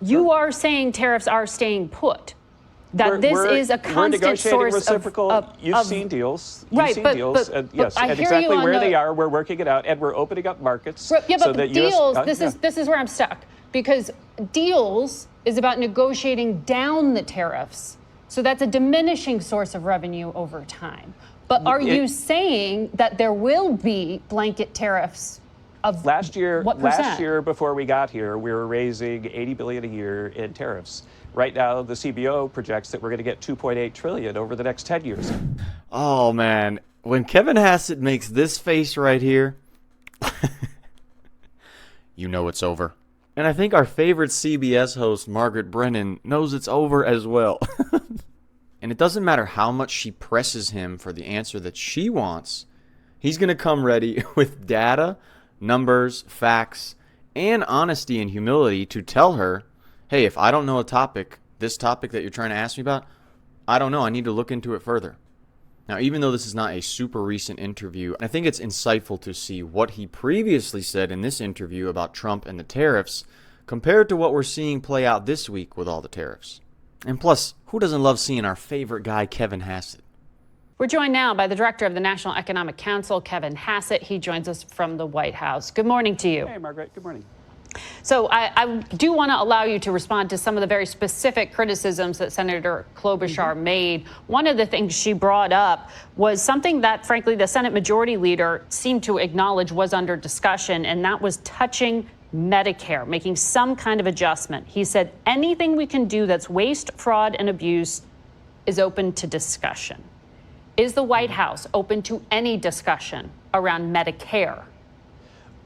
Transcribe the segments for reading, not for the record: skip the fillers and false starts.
You are saying tariffs are staying put. That this is a constant source reciprocal. You've seen deals. Right, but yes, and exactly where they are, we're working it out, and we're opening up markets. Yeah, but the deals. This is where I'm stuck, because deals is about negotiating down the tariffs. So that's a diminishing source of revenue over time. But are you saying that there will be blanket tariffs of last year? What percent? Last year, before we got here, we were raising $80 billion a year in tariffs. Right now, the CBO projects that we're going to get $2.8 trillion over the next 10 years. Oh man, when Kevin Hassett makes this face right here, you know it's over. And I think our favorite CBS host, Margaret Brennan, knows it's over as well. And it doesn't matter how much she presses him for the answer that she wants, he's going to come ready with data, numbers, facts, and honesty and humility to tell her, hey, if I don't know a topic, this topic that you're trying to ask me about, I don't know. I need to look into it further. Now, even though this is not a super recent interview, I think it's insightful to see what he previously said in this interview about Trump and the tariffs compared to what we're seeing play out this week with all the tariffs. And plus, who doesn't love seeing our favorite guy, Kevin Hassett? We're joined now by the director of the National Economic Council, Kevin Hassett. He joins us from the White House. Good morning to you. Hey, Margaret. Good morning. So I do want to allow you to respond to some of the very specific criticisms that Senator Klobuchar made. One of the things she brought up was something that, frankly, the Senate Majority Leader seemed to acknowledge was under discussion, and that was touching Medicare, making some kind of adjustment. He said anything we can do that's waste, fraud, and abuse is open to discussion. Is the White House open to any discussion around Medicare?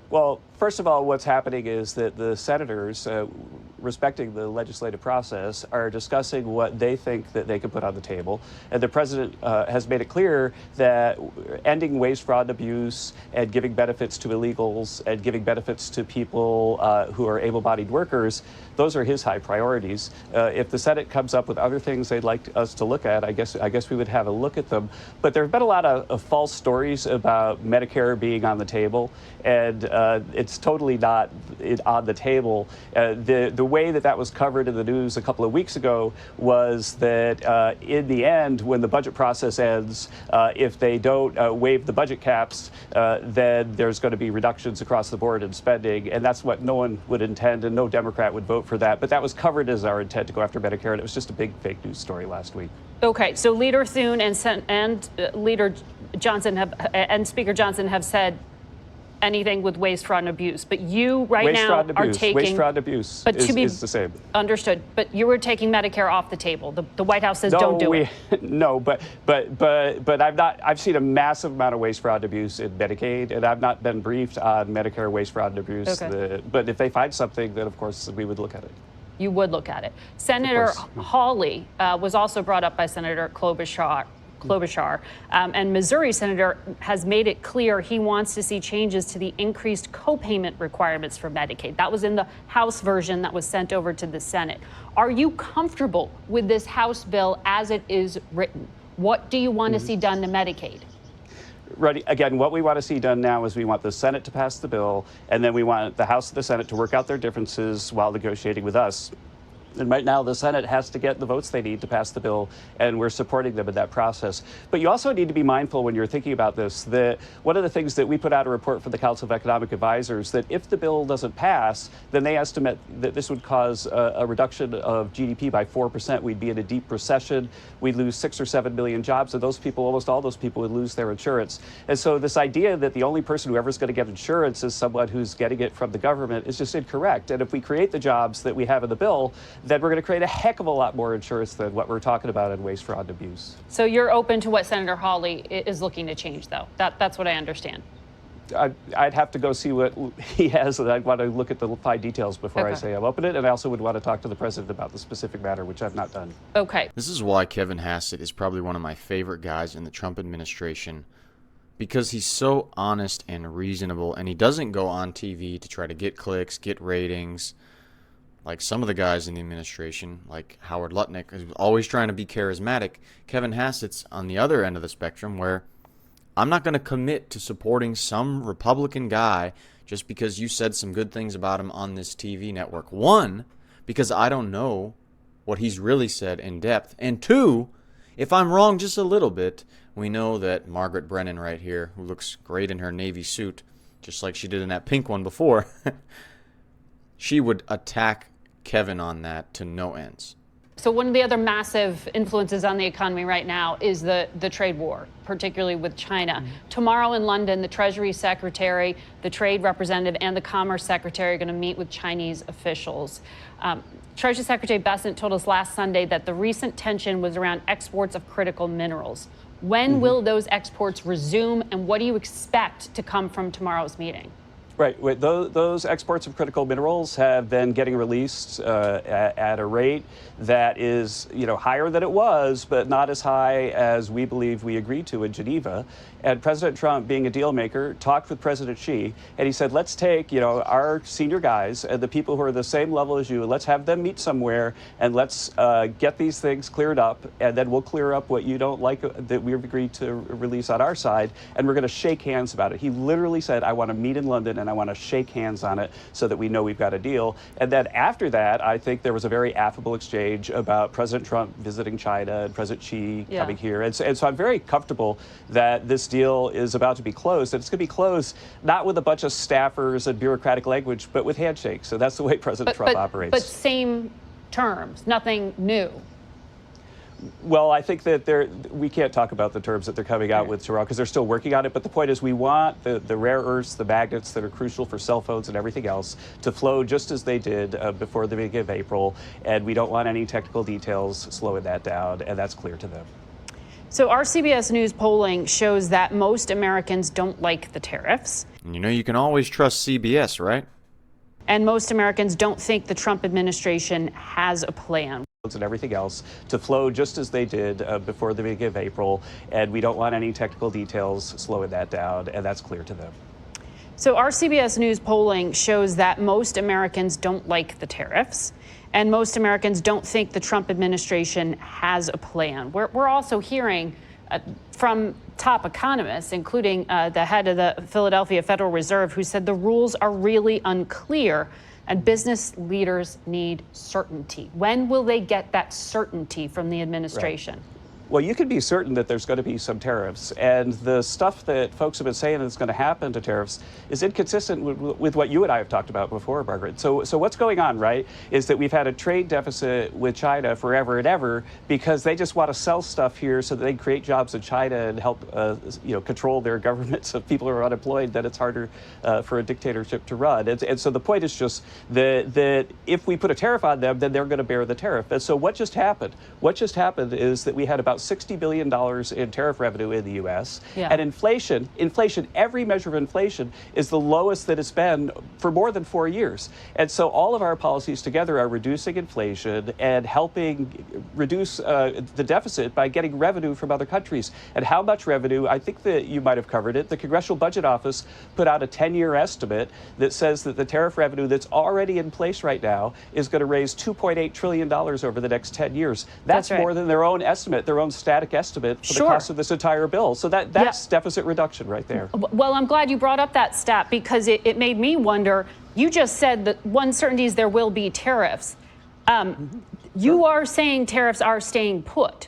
Well, first of all, what's happening is that the senators, respecting the legislative process, are discussing what they think that they can put on the table. And the president has made it clear that ending waste, fraud, and abuse, and giving benefits to illegals, and giving benefits to people who are able-bodied workers, those are his high priorities. If the Senate comes up with other things they'd like us to look at, I guess we would have a look at them. But there have been a lot of false stories about Medicare being on the table, and it's totally not on the table. The way that was covered in the news a couple of weeks ago was that in the end, when the budget process ends, if they don't waive the budget caps, then there's going to be reductions across the board in spending, and that's what no one would intend, and no Democrat would vote for that. But that was covered as our intent to go after Medicare, and it was just a big fake news story last week. Okay, so Leader Thune and Leader Johnson and Speaker Johnson have said anything with waste, fraud, and abuse. But you now are taking waste, fraud, and abuse is the same. Understood. But you were taking Medicare off the table. The White House says don't do it. No, but I've seen a massive amount of waste, fraud, and abuse in Medicaid, and I've not been briefed on Medicare waste, fraud, and abuse. Okay. But if they find something, then of course we would look at it. You would look at it. Senator Hawley was also brought up by Senator Klobuchar. And Missouri Senator has made it clear he wants to see changes to the increased co-payment requirements for Medicaid. That was in the House version that was sent over to the Senate. Are you comfortable with this House bill as it is written? What do you want to see done to Medicaid? Right. Again, what we want to see done now is we want the Senate to pass the bill, and then we want the House and the Senate to work out their differences while negotiating with us. And right now, the Senate has to get the votes they need to pass the bill, and we're supporting them in that process. But you also need to be mindful when you're thinking about this that one of the things that we put out a report for the Council of Economic Advisors that if the bill doesn't pass, then they estimate that this would cause a reduction of GDP by 4%. We'd be in a deep recession. We'd lose 6 or 7 million jobs, and those people, almost all those people, would lose their insurance. And so this idea that the only person who ever is going to get insurance is someone who's getting it from the government is just incorrect. And if we create the jobs that we have in the bill, then we're going to create a heck of a lot more insurance than what we're talking about in waste, fraud, and abuse. So you're open to what Senator Hawley is looking to change, though. That's what I understand. I'd have to go see what he has, and I'd want to look at the fine details before I say I'm open to it. And I also would want to talk to the president about the specific matter, which I've not done. Okay. This is why Kevin Hassett is probably one of my favorite guys in the Trump administration, because he's so honest and reasonable, and he doesn't go on TV to try to get clicks, get ratings, like some of the guys in the administration, like Howard Lutnick, who's always trying to be charismatic. Kevin Hassett's on the other end of the spectrum, where I'm not going to commit to supporting some Republican guy just because you said some good things about him on this TV network. One, because I don't know what he's really said in depth. And two, if I'm wrong just a little bit, we know that Margaret Brennan right here, who looks great in her navy suit, just like she did in that pink one before, she would attack Kevin on that to no ends. So one of the other massive influences on the economy right now is the trade war, particularly with China. Tomorrow in London, the Treasury Secretary, the Trade Representative, and the Commerce Secretary are going to meet with Chinese officials. Treasury Secretary Bessent told us last Sunday that the recent tension was around exports of critical minerals. When will those exports resume, and what do you expect to come from tomorrow's meeting? Right. Those exports of critical minerals have been getting released at a rate that is, higher than it was, but not as high as we believe we agreed to in Geneva. And President Trump, being a deal maker, talked with President Xi, and he said, let's take, our senior guys and the people who are the same level as you, and let's have them meet somewhere, and let's get these things cleared up, and then we'll clear up what you don't like that we've agreed to release on our side, and we're going to shake hands about it. He literally said, I want to meet in London, and I want to shake hands on it so that we know we've got a deal. And then after that, I think there was a very affable exchange about President Trump visiting China and President Xi coming here. And so I'm very comfortable that this deal is about to be closed. And it's going to be closed not with a bunch of staffers and bureaucratic language, but with handshakes. So that's the way President Trump operates. But same terms, nothing new. Well, I think that we can't talk about the terms that they're coming out with tomorrow because they're still working on it. But the point is we want the rare earths, the magnets that are crucial for cell phones and everything else to flow just as they did before the beginning of April. And we don't want any technical details slowing that down. And that's clear to them. So our CBS News polling shows that most Americans don't like the tariffs. And you can always trust CBS, right? And most Americans don't think the Trump administration has a plan. And everything else to flow just as they did before the beginning of April. And we don't want any technical details slowing that down. And that's clear to them. So our CBS News polling shows that most Americans don't like the tariffs. And most Americans don't think the Trump administration has a plan. We're also hearing from top economists, including the head of the Philadelphia Federal Reserve, who said the rules are really unclear and business leaders need certainty. When will they get that certainty from the administration? Right. Well, you can be certain that there's going to be some tariffs, and the stuff that folks have been saying is going to happen to tariffs is inconsistent with what you and I have talked about before, Margaret. So what's going on, right, is that we've had a trade deficit with China forever and ever because they just want to sell stuff here so that they can create jobs in China and help, control their government so people are unemployed, then it's harder for a dictatorship to run. And so the point is just that if we put a tariff on them, then they're going to bear the tariff. And so what just happened? What just happened is that we had about $60 billion in tariff revenue in the U.S. And inflation, every measure of inflation is the lowest that it's been for more than 4 years. And so all of our policies together are reducing inflation and helping reduce the deficit by getting revenue from other countries. And how much revenue? I think that you might have covered it. The Congressional Budget Office put out a 10-year estimate that says that the tariff revenue that's already in place right now is going to raise $2.8 trillion over the next 10 years. That's more than their own estimate, their own static estimate for the cost of this entire bill. So that's deficit reduction right there. Well, I'm glad you brought up that stat because it made me wonder. You just said that one certainty is there will be tariffs. You are saying tariffs are staying put.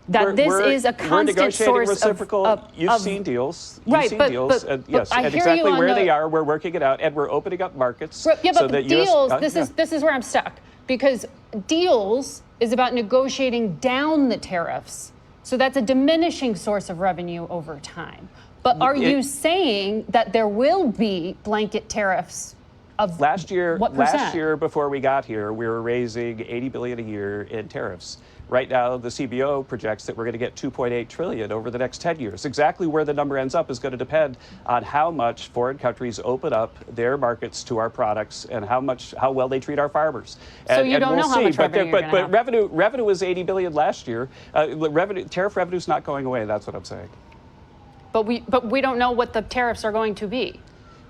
That this is a constant source reciprocal. You've seen deals. Right, but yes, and exactly where they are, we're working it out, and we're opening up markets. But deals. This is where I'm stuck because deals is about negotiating down the tariffs. So that's a diminishing source of revenue over time. But are you saying that there will be blanket tariffs of last year? What percent? Last year, before we got here, we were raising $80 billion a year in tariffs. Right now, the CBO projects that we're going to get $2.8 trillion over the next 10 years. Exactly where the number ends up is going to depend on how much foreign countries open up their markets to our products and how well they treat our farmers. So you don't know how much revenue you're going to have. But revenue was $80 billion last year. Tariff revenue is not going away. That's what I'm saying. But we don't know what the tariffs are going to be.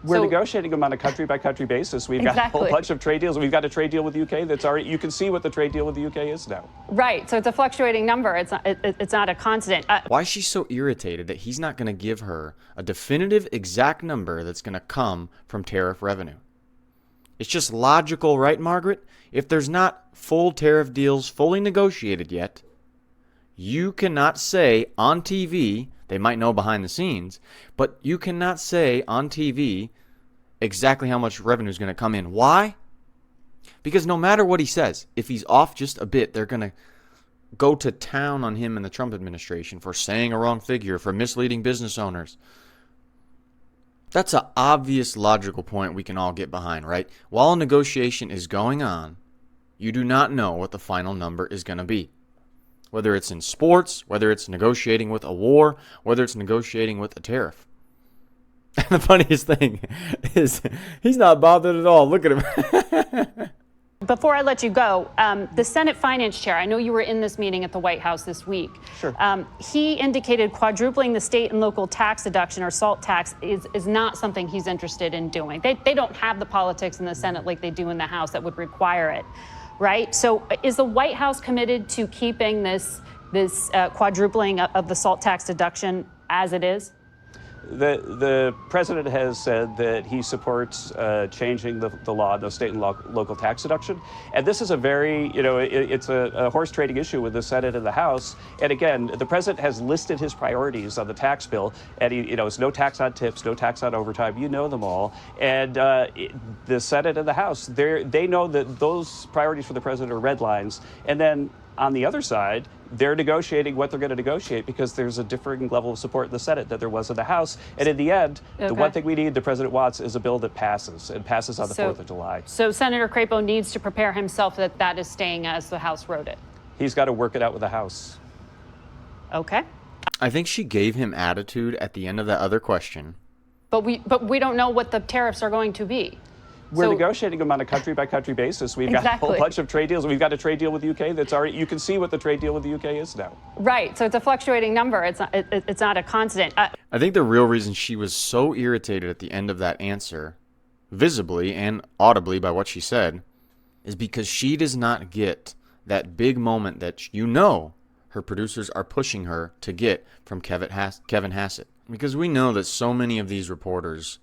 We're negotiating them on a country-by-country basis. We've got a whole bunch of trade deals. We've got a trade deal with the UK that's already, you can see what the trade deal with the UK is now. Right, so it's a fluctuating number. It's not a constant. Why is she so irritated that he's not going to give her a definitive exact number that's going to come from tariff revenue? It's just logical, right, Margaret? If there's not full tariff deals fully negotiated yet, you cannot say on TV, they might know behind the scenes, but you cannot say on TV exactly how much revenue is going to come in. Why? Because no matter what he says, if he's off just a bit, they're going to go to town on him in the Trump administration for saying a wrong figure, for misleading business owners. That's an obvious logical point we can all get behind, right? While a negotiation is going on, you do not know what the final number is going to be. Whether it's in sports, whether it's negotiating with a war, whether it's negotiating with a tariff. And the funniest thing is he's not bothered at all. Look at him. Before I let you go, the Senate Finance Chair, I know you were in this meeting at the White House this week. Sure. He indicated quadrupling the state and local tax deduction or SALT tax is not something he's interested in doing. They don't have the politics in the Senate like they do in the House that would require it, right? So is the White House committed to keeping this quadrupling of the SALT tax deduction as it is? The president has said that he supports changing the law, the state and local tax deduction. And this is a very, it's a horse trading issue with the Senate and the House. And again, the president has listed his priorities on the tax bill. And it's no tax on tips, no tax on overtime. You know them all. And the Senate and the House, they know that those priorities for the president are red lines. And then on the other side, they're negotiating what they're going to negotiate because there's a differing level of support in the Senate that there was in the House. And in the end, the one thing we need, the president wants, is a bill that passes and passes on the 4th of July. So Senator Crapo needs to prepare himself that is staying as the House wrote it. He's got to work it out with the House. Okay. I think she gave him attitude at the end of that other question. But we don't know what the tariffs are going to be. We're negotiating them on a country-by-country basis. We've got a whole bunch of trade deals. We've got a trade deal with the UK that's already, you can see what the trade deal with the UK is now. Right, so it's a fluctuating number. It's not a constant. I think the real reason she was so irritated at the end of that answer, visibly and audibly by what she said, is because she does not get that big moment that her producers are pushing her to get from Kevin Hassett. Because we know that so many of these reporters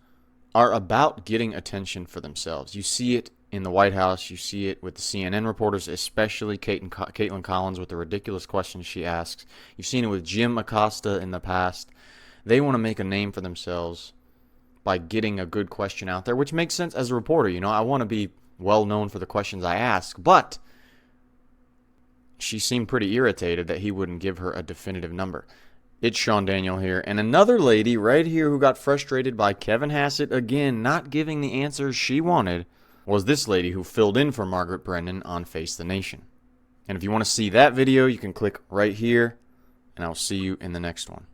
are about getting attention for themselves. You see it in the White House. You see it with the CNN reporters, especially Caitlin Collins with the ridiculous questions she asks. You've seen it with Jim Acosta in the past. They want to make a name for themselves by getting a good question out there, which makes sense as a reporter. I want to be well known for the questions I ask, but she seemed pretty irritated that he wouldn't give her a definitive number. It's SeanDaniel here, and another lady right here who got frustrated by Kevin Hassett again not giving the answers she wanted was this lady who filled in for Margaret Brennan on Face the Nation. And if you want to see that video, you can click right here, and I'll see you in the next one.